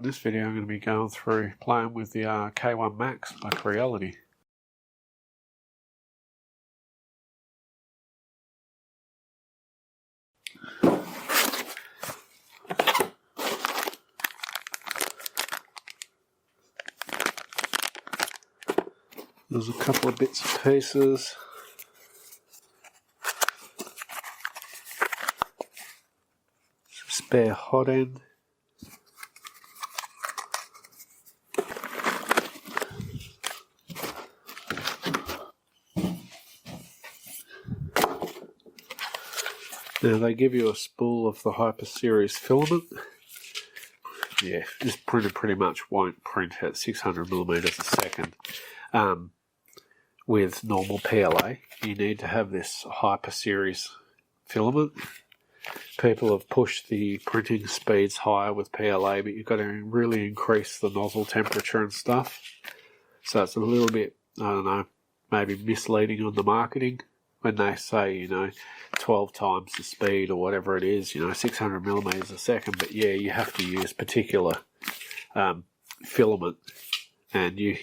this video I'm going to be going through playing with the K1 Max by Creality. There's a couple of bits and pieces. Some spare hot end. Now they give you a spool of the Hyper Series filament. Yeah, this printer pretty much won't print at 600mm a second. With normal PLA, you need to have this Hyper Series filament. People have pushed the printing speeds higher with PLA, but you've got to really increase the nozzle temperature and stuff. So it's a little bit, I don't know, maybe misleading on the marketing when they say, 12 times the speed or whatever it is, 600mm a second. But yeah, you have to use particular filament, and you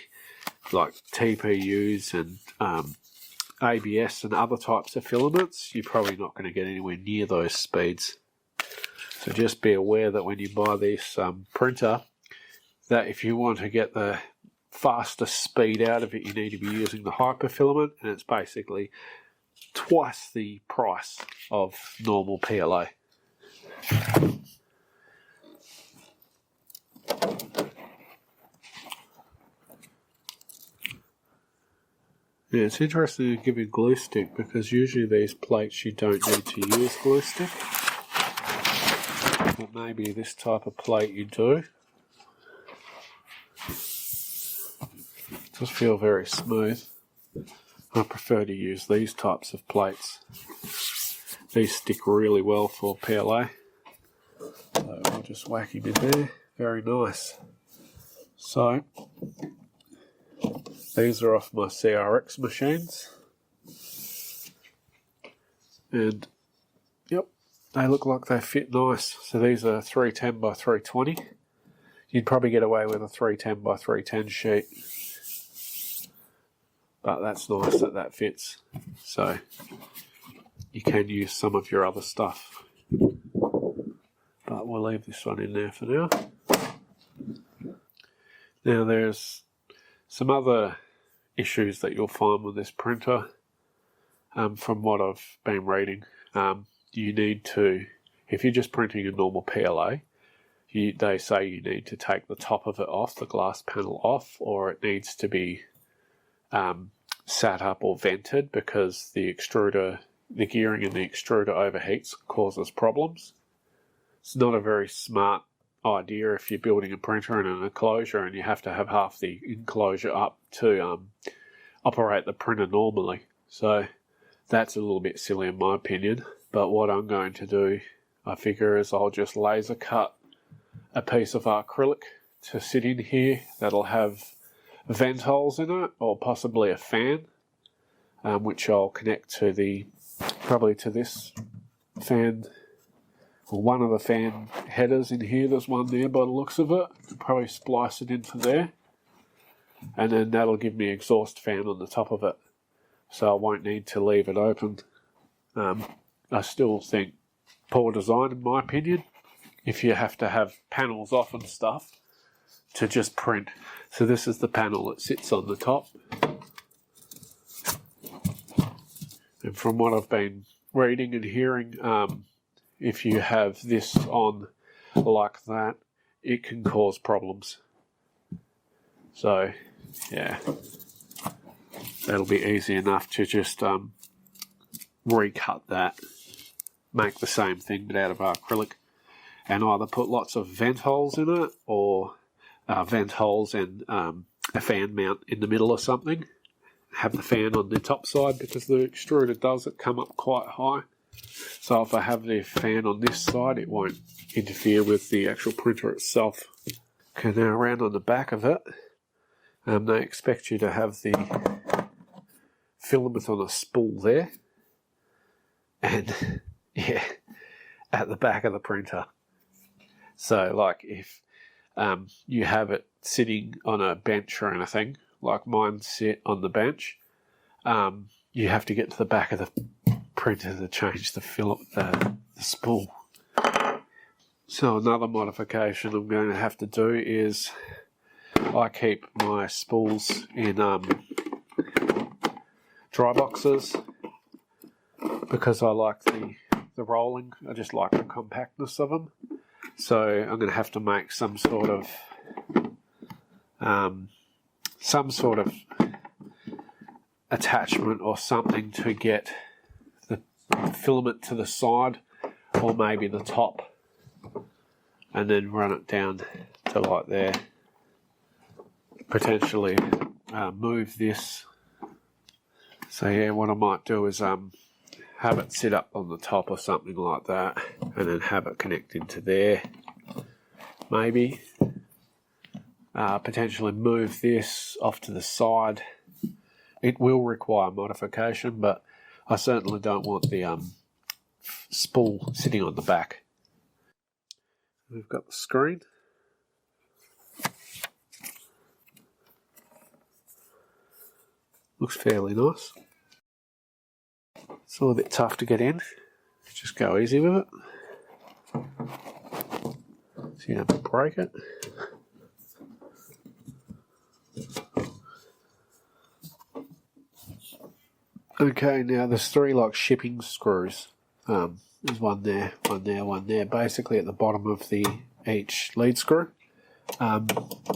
like TPUs and ABS and other types of filaments, you're probably not going to get anywhere near those speeds. So just be aware that when you buy this printer, that if you want to get the fastest speed out of it, you need to be using the hyper filament, and it's basically twice the price of normal PLA. Yeah, it's interesting to give you glue stick, because usually these plates you don't need to use glue stick. But maybe this type of plate you do. It does feel very smooth. I prefer to use these types of plates. These stick really well for PLA. So we'll just whack him in there. Very nice. So these are off my CRX machines, and yep, they look like they fit nice. So these are 310 by 320. You'd probably get away with a 310 by 310 sheet, but that's nice that that fits. So you can use some of your other stuff, but we'll leave this one in there for now. Now there's some other issues that you'll find with this printer. From what I've been reading, you need to, if you're just printing a normal PLA, they say you need to take the top of it off, the glass panel off, or it needs to be sat up or vented, because the extruder, the gearing in the extruder overheats, causes problems. It's not a very smart idea if you're building a printer in an enclosure and you have to have half the enclosure up to operate the printer normally. So that's a little bit silly in my opinion. But what I'm going to do, I figure, is I'll just laser cut a piece of acrylic to sit in here that'll have vent holes in it, or possibly a fan, which I'll connect to probably to this fan. Well, one of the fan headers in here, there's one there by the looks of it. I'll probably splice it into there, and then that'll give me exhaust fan on the top of it, so I won't need to leave it open. I still think poor design in my opinion, if you have to have panels off and stuff to just print. So this is the panel that sits on the top, and from what I've been reading and hearing, if you have this on like that, it can cause problems. So, yeah, that'll be easy enough to just recut that, make the same thing but out of acrylic, and either put lots of vent holes in it, or vent holes and a fan mount in the middle or something. Have the fan on the top side, because the extruder does it come up quite high. So if I have the fan on this side, it won't interfere with the actual printer itself. Okay, now around on the back of it, they expect you to have the filament on a spool there, and yeah, at the back of the printer. So like if you have it sitting on a bench or anything, like mine sit on the bench, you have to get to the back of the printer to change the spool. So another modification I'm going to have to do is I keep my spools in dry boxes because I like the rolling. I just like the compactness of them. So I'm going to have to make some sort of attachment or something to get the filament to the side or maybe the top, and then run it down to like there. Potentially move this. So yeah, what I might do is have it sit up on the top or something like that, and then have it connect into there. Maybe potentially move this off to the side. It will require modification, but I certainly don't want the spool sitting on the back. We've got the screen. Looks fairly nice. It's a little bit tough to get in. Just go easy with it, so you don't break it. Okay, now there's three like shipping screws. There's one there, one there, one there, basically at the bottom of each lead screw.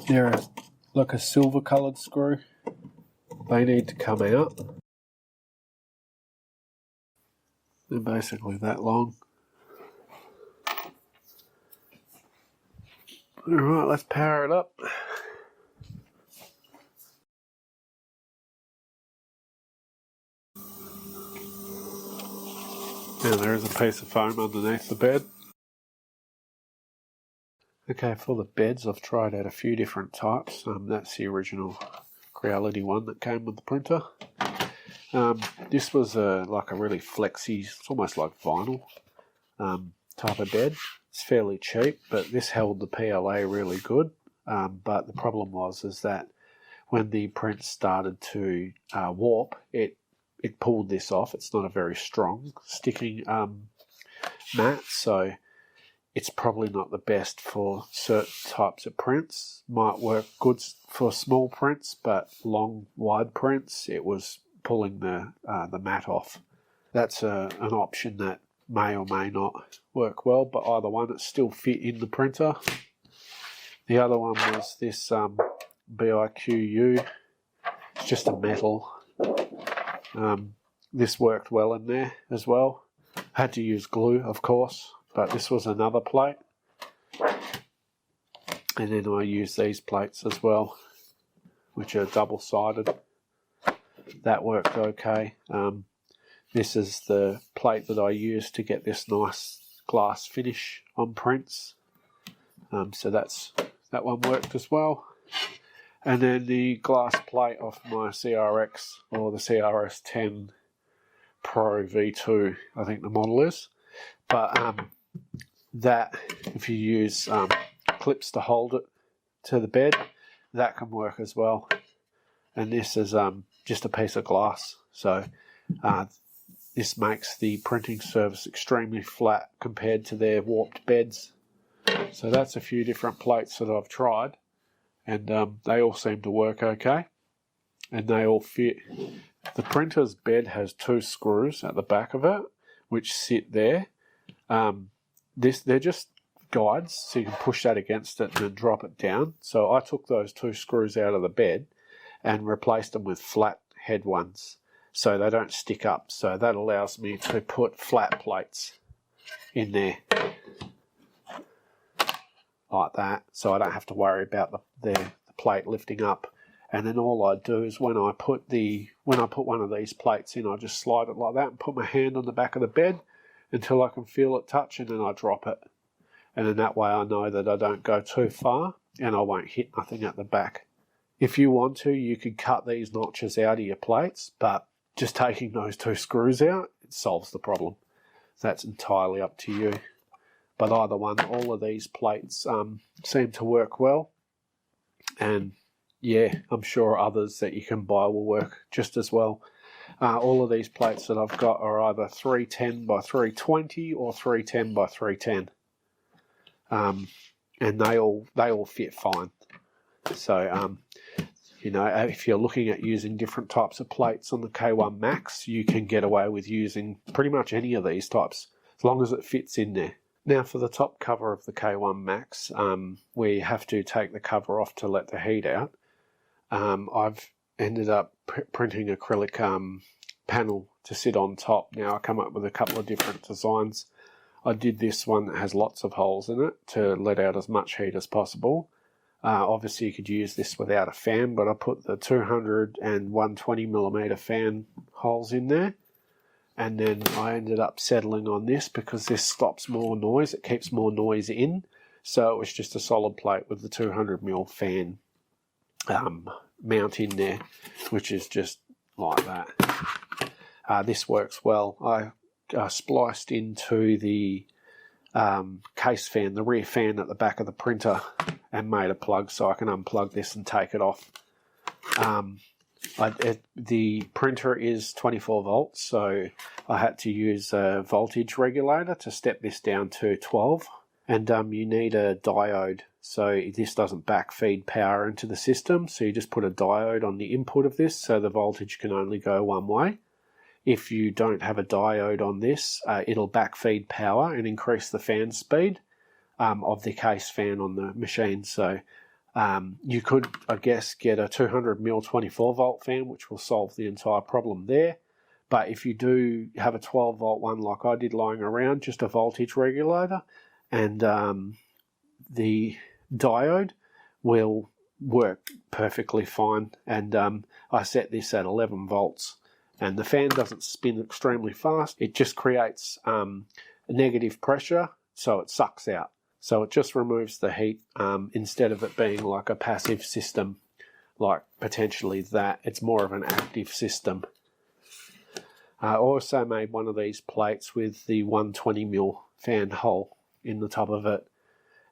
They're like a silver coloured screw. They need to come out. They're basically that long. Alright, let's power it up. And there is a piece of foam underneath the bed. Okay, for the beds I've tried out a few different types. That's the original Creality one that came with the printer. This was like a really flexy, it's almost like vinyl type of bed. It's fairly cheap, but this held the PLA really good. But the problem was that when the print started to warp, it pulled this off. It's not a very strong sticking mat, so it's probably not the best for certain types of prints. Might work good for small prints, but long, wide prints, it was pulling the mat off. That's an option that may or may not work well, but either one, it still fit in the printer. The other one was this BIQU. It's just a metal. This worked well in there as well. Had to use glue, of course, but this was another plate. And then I used these plates as well, which are double-sided. That worked okay. This is the plate that I used to get this nice glass finish on prints. So that one worked as well. And then the glass plate off my CRX, or the CRS10 Pro V2, I think the model is. But that, if you use clips to hold it to the bed, that can work as well. And this is just a piece of glass. So this makes the printing surface extremely flat compared to their warped beds. So that's a few different plates that I've tried. And they all seem to work okay. And they all fit. The printer's bed has 2 screws at the back of it, which sit there. They're just guides, so you can push that against it and then drop it down. So I took those 2 screws out of the bed and replaced them with flat head ones, so they don't stick up. So that allows me to put flat plates in there like that, so I don't have to worry about the plate lifting up. And then all I do is when I put one of these plates in, I just slide it like that and put my hand on the back of the bed until I can feel it touch, and then I drop it. And then that way I know that I don't go too far and I won't hit nothing at the back. If you want to, you could cut these notches out of your plates, but just taking those 2 screws out, it solves the problem. That's entirely up to you. But either one, all of these plates seem to work well. And yeah, I'm sure others that you can buy will work just as well. All of these plates that I've got are either 310 by 320 or 310 by 310. And they all fit fine. So, you know, if you're looking at using different types of plates on the K1 Max, you can get away with using pretty much any of these types, as long as it fits in there. Now, for the top cover of the K1 Max, we have to take the cover off to let the heat out. I've ended up printing acrylic panel to sit on top. Now, I come up with a couple of different designs. I did this one that has lots of holes in it to let out as much heat as possible. Obviously, you could use this without a fan, but I put the 200 and 120mm fan holes in there. And then I ended up settling on this because this stops more noise. It keeps more noise in. So it was just a solid plate with the 200mm fan mount in there, which is just like that. This works well. I spliced into the case fan, the rear fan at the back of the printer, and made a plug so I can unplug this and take it off. The printer is 24 volts, so I had to use a voltage regulator to step this down to 12. And you need a diode, so this doesn't backfeed power into the system. So you just put a diode on the input of this, so the voltage can only go one way. If you don't have a diode on this, it'll backfeed power and increase the fan speed of the case fan on the machine. So you could, I guess, get a 200mm 24 volt fan, which will solve the entire problem there. But if you do have a 12 volt one like I did lying around, just a voltage regulator and the diode will work perfectly fine. And I set this at 11 volts. And the fan doesn't spin extremely fast. It just creates negative pressure, so it sucks out. So it just removes the heat instead of it being like a passive system, like potentially that. It's more of an active system. I also made one of these plates with the 120mm fan hole in the top of it.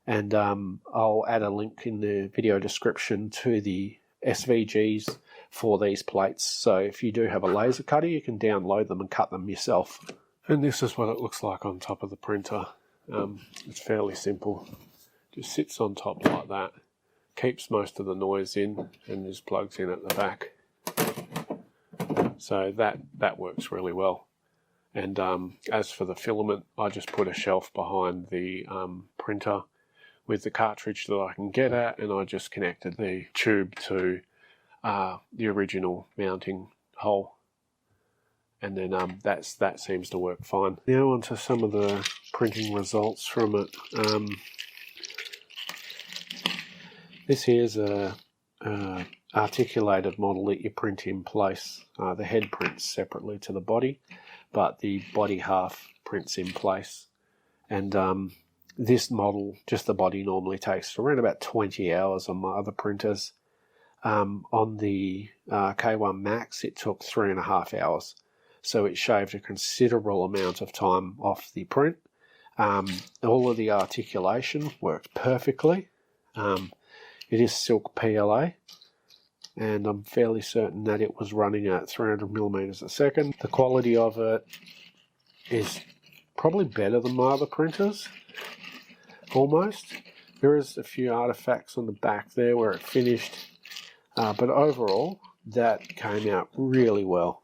And I'll add a link in the video description to the SVGs for these plates. So if you do have a laser cutter, you can download them and cut them yourself. And this is what it looks like on top of the printer. It's fairly simple. Just sits on top like that. Keeps most of the noise in and just plugs in at the back. So that works really well. And as for the filament, I just put a shelf behind the printer with the cartridge that I can get at, and I just connected the tube to the original mounting hole, and then that seems to work fine. Now onto some of the printing results from it. This here's a articulated model that you print in place. The head prints separately to the body, but the body half prints in place. And this model, just the body, normally takes around about 20 hours on my other printers. On the K1 Max, it took 3.5 hours. So it shaved a considerable amount of time off the print. All of the articulation worked perfectly. It is silk PLA, and I'm fairly certain that it was running at 300mm a second. The quality of it is probably better than my other printers, almost. There is a few artifacts on the back there where it finished, but overall that came out really well.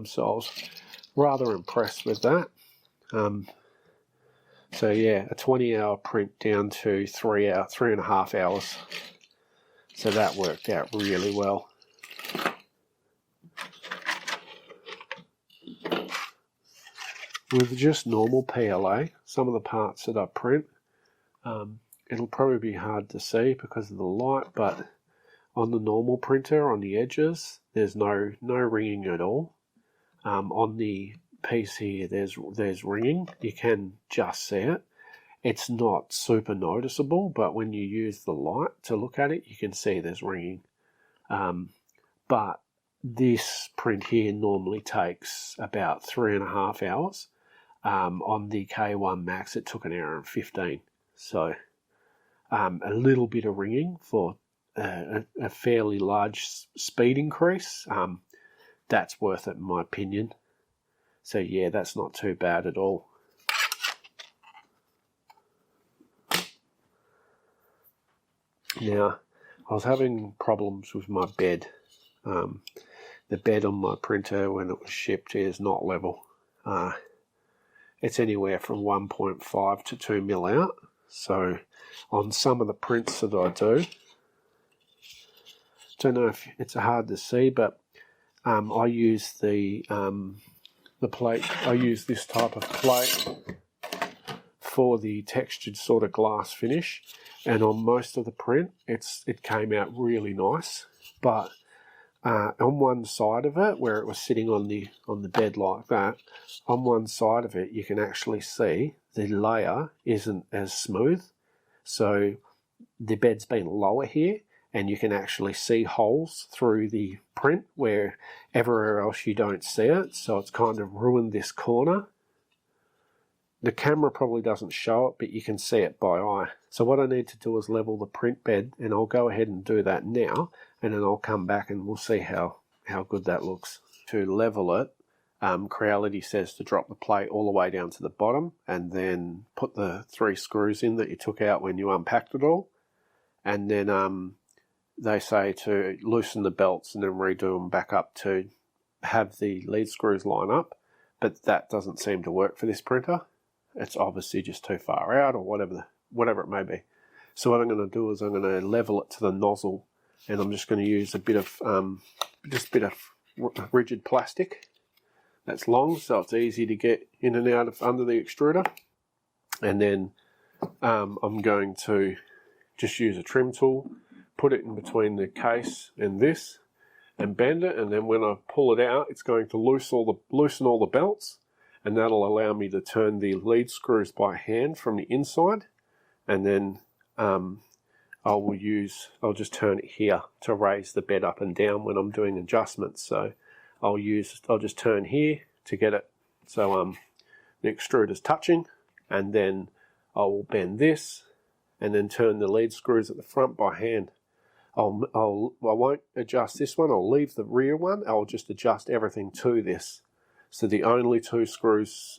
So I was rather impressed with that. So yeah, a 20-hour print down to 3.5 hours. So that worked out really well. With just normal PLA, some of the parts that I print, it'll probably be hard to see because of the light, but on the normal printer, on the edges, there's no ringing at all. On the piece here, there's ringing. You can just see it. It's not super noticeable, but when you use the light to look at it, you can see there's ringing. But this print here normally takes about 3.5 hours. On the K1 Max, it took 1 hour and 15. So a little bit of ringing for a fairly large speed increase. That's worth it in my opinion. So yeah, that's not too bad at all. Now, I was having problems with my bed. The bed on my printer when it was shipped is not level. It's anywhere from 1.5 to 2 mil out. So on some of the prints that I do, don't know if it's hard to see, but I use the plate. I use this type of plate for the textured sort of glass finish, and on most of the print, it came out really nice. But on one side of it, where it was sitting on the bed like that, on one side of it, you can actually see the layer isn't as smooth. So the bed's been lower here, and you can actually see holes through the print where everywhere else you don't see it. So it's kind of ruined this corner. The camera probably doesn't show it, but you can see it by eye. So what I need to do is level the print bed, and I'll go ahead and do that now, and then I'll come back and we'll see how good that looks. To level it, Creality says to drop the plate all the way down to the bottom, and then put the 3 screws in that you took out when you unpacked it all. And then they say to loosen the belts and then redo them back up to have the lead screws line up, but that doesn't seem to work for this printer. It's obviously just too far out, or whatever it may be. So what I'm going to do is I'm going to level it to the nozzle, and I'm just going to use a bit of rigid plastic that's long, so it's easy to get in and out of under the extruder. And then I'm going to just use a trim tool, put it in between the case and this, and bend it. And then when I pull it out, it's going to loosen all the belts. And that'll allow me to turn the lead screws by hand from the inside, and then I'll just turn it here to raise the bed up and down when I'm doing adjustments. So I'll just turn here to get it so the extruder's touching, and then I will bend this and then turn the lead screws at the front by hand. I won't adjust this one. I'll leave the rear one. I'll just adjust everything to this. So the only 2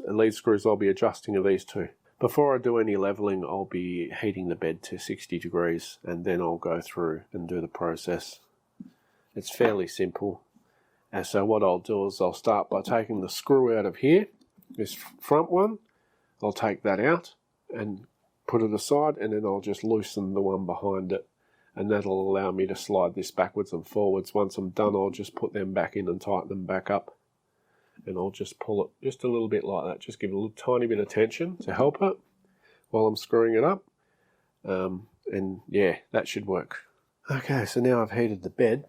lead screws I'll be adjusting are these 2. Before I do any leveling, I'll be heating the bed to 60 degrees, and then I'll go through and do the process. It's fairly simple. And so what I'll do is I'll start by taking the screw out of here, this front one. I'll take that out and put it aside, and then I'll just loosen the one behind it, and that'll allow me to slide this backwards and forwards. Once I'm done, I'll just put them back in and tighten them back up. And I'll just pull it just a little bit like that. Just give it a little tiny bit of tension to help it while I'm screwing it up. And yeah, that should work. Okay, so now I've heated the bed,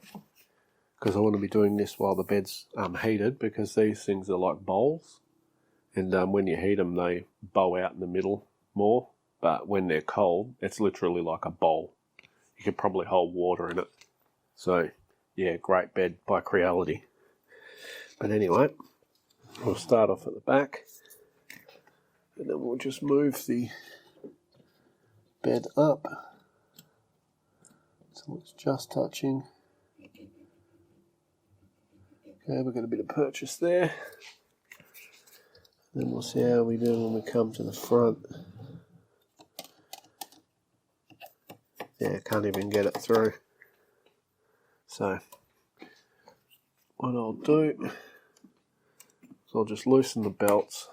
because I want to be doing this while the bed's heated, because these things are like bowls. And when you heat them, they bow out in the middle more. But when they're cold, it's literally like a bowl. You could probably hold water in it. So yeah, great bed by Creality. But anyway, we'll start off at the back, and then we'll just move the bed up so it's just touching. Okay, we've got a bit of purchase there. Then we'll see how we do when we come to the front. Yeah, can't even get it through. So what I'll do is I'll just loosen the belts.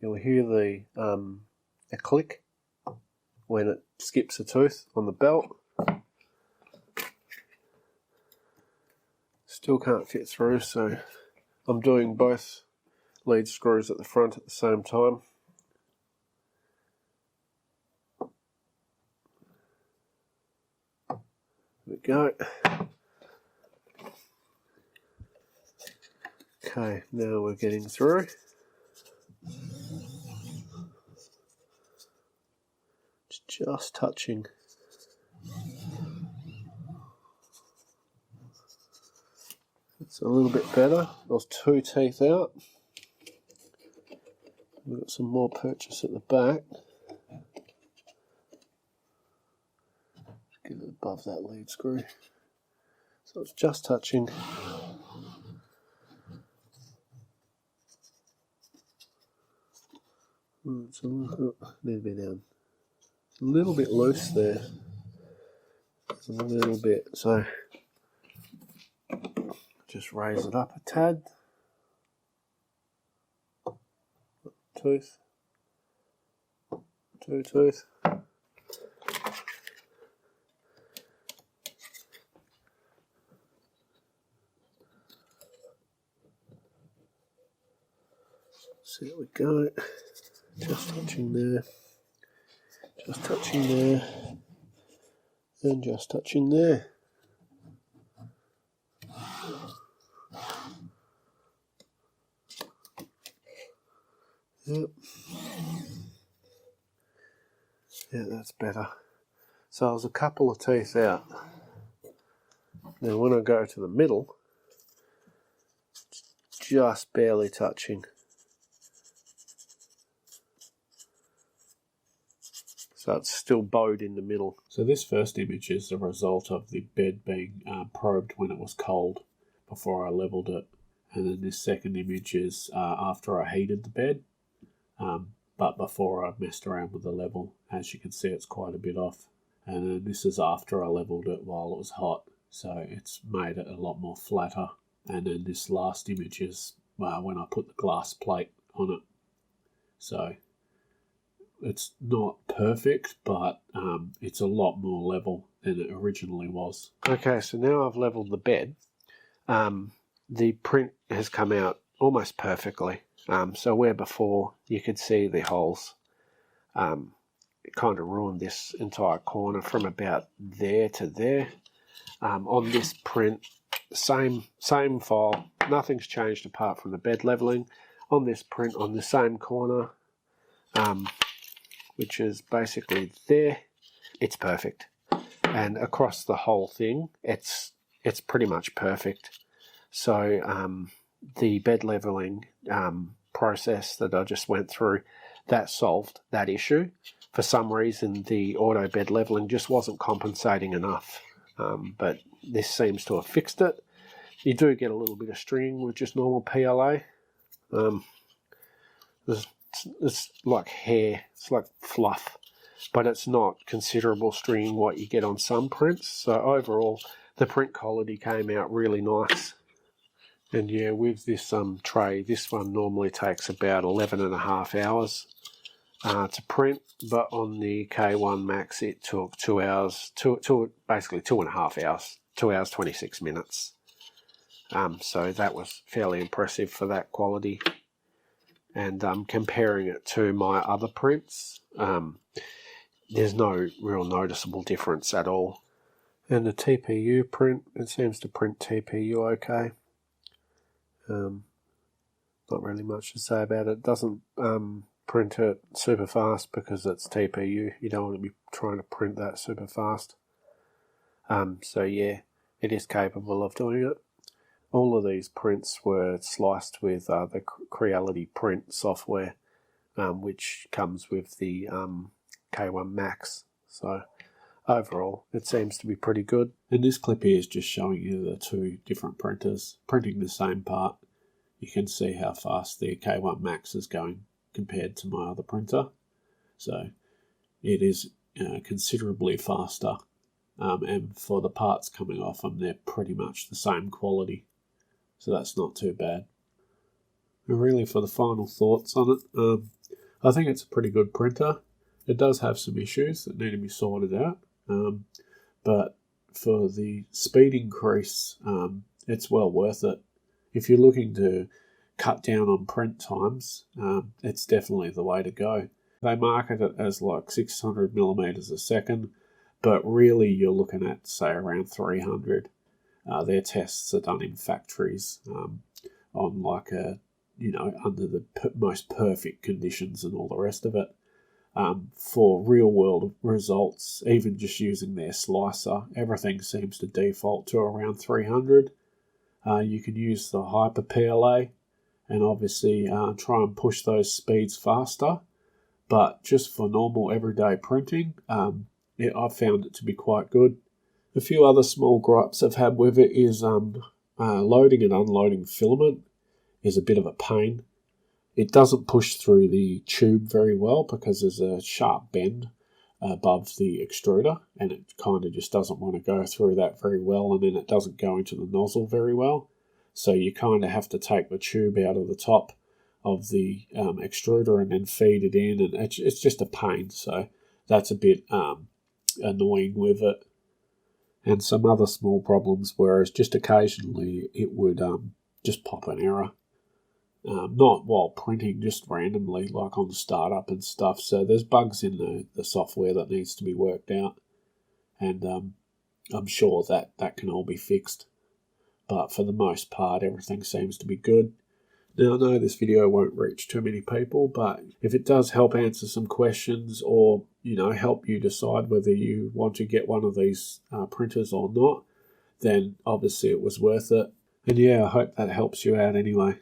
You'll hear the a click when it skips a tooth on the belt. Still can't fit through, so I'm doing both lead screws at the front at the same time. There we go. Okay, now we're getting through. It's just touching. Let's It's a little bit better. There's 2 teeth out. We've got some more purchase at the back. Get it above that lead screw. So it's just touching. It's a little bit loose there. It's a little bit, so just raise it up a tad. Tooth. 2 tooth. So there we go. Just touching there. Just touching there. And just touching there. Yep. Yeah, that's better. So there's a couple of teeth out. Now when I go to the middle, it's just barely touching. So it's still bowed in the middle. So this first image is the result of the bed being probed when it was cold before I leveled it. And then this second image is after I heated the bed, but before I messed around with the level. As you can see, it's quite a bit off. And then this is after I leveled it while it was hot. So it's made it a lot more flatter. And then this last image is when I put the glass plate on it. So it's not perfect, but it's a lot more level than it originally was. Okay, so now I've leveled the bed. The print has come out almost perfectly. So where before you could see the holes, it kind of ruined this entire corner from about there to there. On this print, same file, nothing's changed apart from the bed leveling. On this print, on the same corner, which is basically there, it's perfect. And across the whole thing, it's pretty much perfect. So the bed leveling process that I just went through, that solved that issue. For some reason, the auto bed leveling just wasn't compensating enough. But this seems to have fixed it. You do get a little bit of stringing with just normal PLA. It's like hair, it's like fluff, but it's not considerable stringing what you get on some prints. So overall, the print quality came out really nice. And yeah, with this tray, this one normally takes about 11.5 hours to print, but on the K1 Max it took 2 hours, basically 2.5 hours, 2 hours 26 minutes. So that was fairly impressive for that quality. And comparing it to my other prints, there's no real noticeable difference at all. And the TPU print, it seems to print TPU okay. Not really much to say about it. It doesn't print it super fast because it's TPU. You don't want to be trying to print that super fast. So yeah, it is capable of doing it. All of these prints were sliced with the Creality print software, which comes with the K1 Max. So overall, it seems to be pretty good. And this clip here is just showing you the 2 different printers printing the same part. You can see how fast the K1 Max is going compared to my other printer. So it is considerably faster. And for the parts coming off them, they're pretty much the same quality. So that's not too bad. And really, for the final thoughts on it, I think it's a pretty good printer. It does have some issues that need to be sorted out. But for the speed increase, it's well worth it. If you're looking to cut down on print times, it's definitely the way to go. They market it as like 600 millimeters a second, but really you're looking at, say, around 300. Their tests are done in factories on like under the most perfect conditions and all the rest of it. For real world results, even just using their slicer, everything seems to default to around 300. You can use the Hyper PLA and obviously try and push those speeds faster. But just for normal everyday printing, I've found it to be quite good. A few other small gripes I've had with it is loading and unloading filament is a bit of a pain. It doesn't push through the tube very well because there's a sharp bend above the extruder, and it kind of just doesn't want to go through that very well, and then it doesn't go into the nozzle very well. So you kind of have to take the tube out of the top of the extruder and then feed it in, and it's just a pain. So that's a bit annoying with it. And some other small problems, whereas just occasionally it would just pop an error. Not while printing, just randomly, like on the startup and stuff. So there's bugs in the software that needs to be worked out. And I'm sure that can all be fixed. But for the most part, everything seems to be good. Now, I know this video won't reach too many people, but if it does help answer some questions or, help you decide whether you want to get one of these printers or not, then obviously it was worth it. And yeah, I hope that helps you out anyway.